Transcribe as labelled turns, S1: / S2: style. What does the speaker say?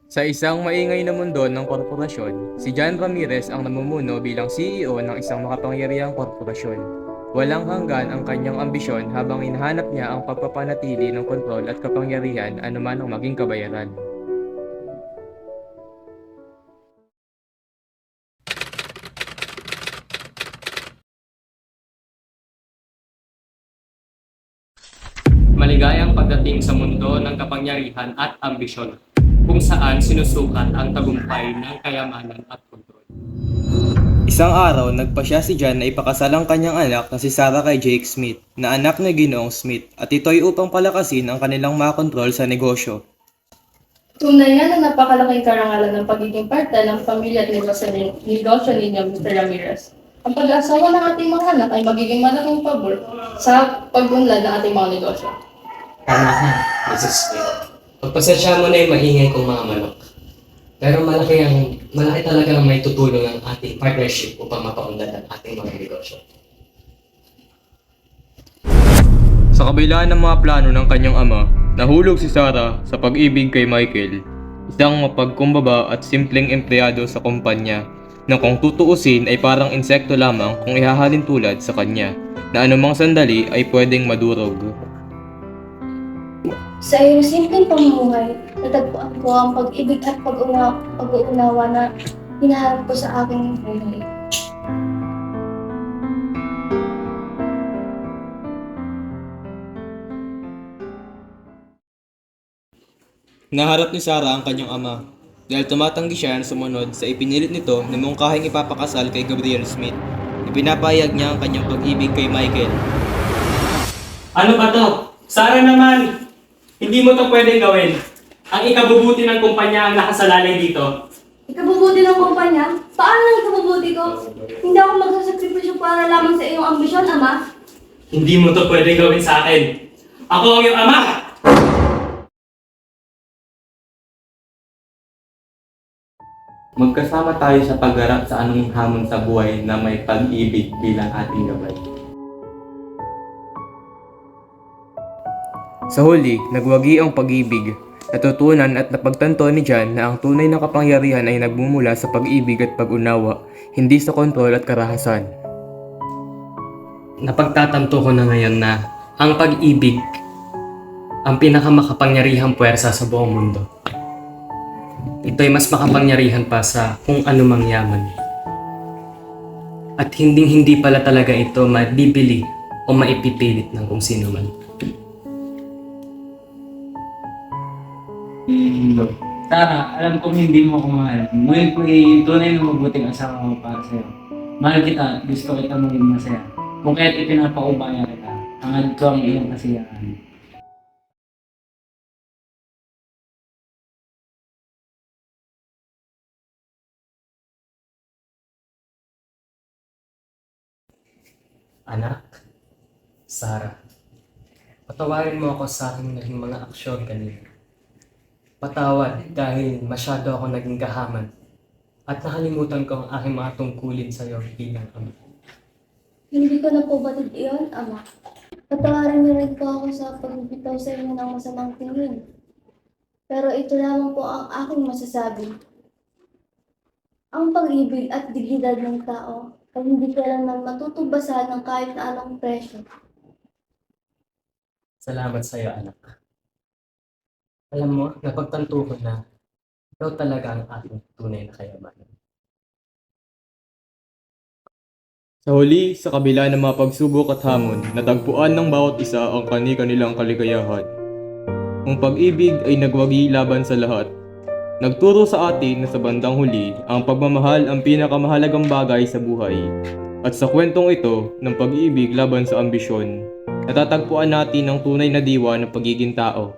S1: Sa isang maingay na mundo ng korporasyon, si John Ramirez ang namumuno bilang CEO ng isang makapangyarihang korporasyon. Walang hanggan ang kanyang ambisyon habang hinahanap niya ang pagpapanatili ng kontrol at kapangyarihan anuman ang maging kabayaran. Maligayang pagdating sa mundo ng kapangyarihan at ambisyon, kung saan sinusukat ang tagumpay ng kayamanan at kontrol. Isang araw, nagpasya si John na ipakasal ang kanyang anak na si Sarah kay Jake Smith, na anak ni Ginoong Smith, at ito'y upang palakasin ang kanilang makontrol sa negosyo.
S2: Tunay nga na napakalaking karangalan ng pagiging parte ng pamilya at negosyo ninyo, Mr. Ramirez. Ang pag-asawa ng ating mga anak ay magiging malaking pabor sa pag-unlad ng ating mga negosyo.
S3: Tama ka, Mrs. Smith. Pagpasensya mo na yung maingay kong mga manok. Pero malaki talaga ang may tutulong ng ating partnership upang mapaunlad ang ating mga negosyo.
S1: Sa kabila ng mga plano ng kanyang ama, nahulog si Sarah sa pag-ibig kay Michael, isang mapagkumbaba at simpleng empleyado sa kumpanya na kung tutuusin ay parang insekto lamang kung ihahalin tulad sa kanya, na anumang sandali ay pwedeng madurog.
S4: Sa iyong simpleng pamumuhay, natagpuan ko ang pag-ibig at pag-uunawa na hinaharap ko sa aking buhay.
S1: Naharap ni Sarah ang kanyang ama dahil tumatanggi siya na sumunod sa ipinilit nito na mungkahing ipapakasal kay Gabriel Smith. Ipinapahayag niya ang kanyang pag-ibig kay Michael.
S5: Ano ba to? Sarah naman! Hindi mo to pwedeng gawin. Ang ikabubuti ng kumpanya ang nakasalalay dito.
S4: Ikabubuti ng kumpanya? Paano ang ikabubuti ko? Hindi ako magsasakripisyo para lamang sa iyong ambisyon, Ama.
S5: Hindi mo to pwedeng gawin sa akin. Ako ang iyong ama!
S3: Magkasama tayo sa pagharap sa anumang hamon sa buhay na may pag-ibig bilang ating gabay.
S1: Sa huli, nagwagi ang pag-ibig. Natutunan at napagtanto ni John na ang tunay na kapangyarihan ay nagmumula sa pag-ibig at pag-unawa, hindi sa kontrol at karahasan.
S3: Napagtatanto ko na ngayon na ang pag-ibig ang pinakamakapangyarihang puwersa sa buong mundo. Ito'y mas makapangyarihan pa sa kung anumang yaman. At hindi pala talaga ito mabibili o maipipilit ng kung sino man.
S6: Sarah, alam kong hindi mo ako mahal. Ngunit may tunay na mabuting asawa ko para sa'yo. Mahal kita, gusto kita maging masaya. Kung kaya't ipinapaubaya kita, hangad ko ang iyong kasiyahan.
S3: Anak, Sarah, patawarin mo ako sa aking naging mga aksyon kanina. Patawad dahil masyado ako naging gahaman at nakalimutan ko ang aking mga tungkulin sa iyo bilang ama.
S4: Hindi ko na po batid iyon, Ama. Patawarin niyo rin po ako sa pagbibitaw sa inyo ng masamang tingin. Pero ito lamang po ang aking masasabi. Ang pag-ibig at dignidad ng tao ay hindi kailanman matutubasan ng kahit na anong presyo.
S3: Salamat sa iyo, anak. Alam mo, napagtanto ko na ikaw talaga ang aking tunay na kayamanan.
S1: Sa huli, sa kabila ng mga pagsubok at hamon, natagpuan ng bawat isa ang kani-kanilang kaligayahan. Ang pag-ibig ay nagwagi laban sa lahat. Nagturo sa atin na sa bandang huli, ang pagmamahal ang pinakamahalagang bagay sa buhay. At sa kwentong ito ng pag-ibig laban sa ambisyon, natatagpuan natin ang tunay na diwa ng pagiging tao.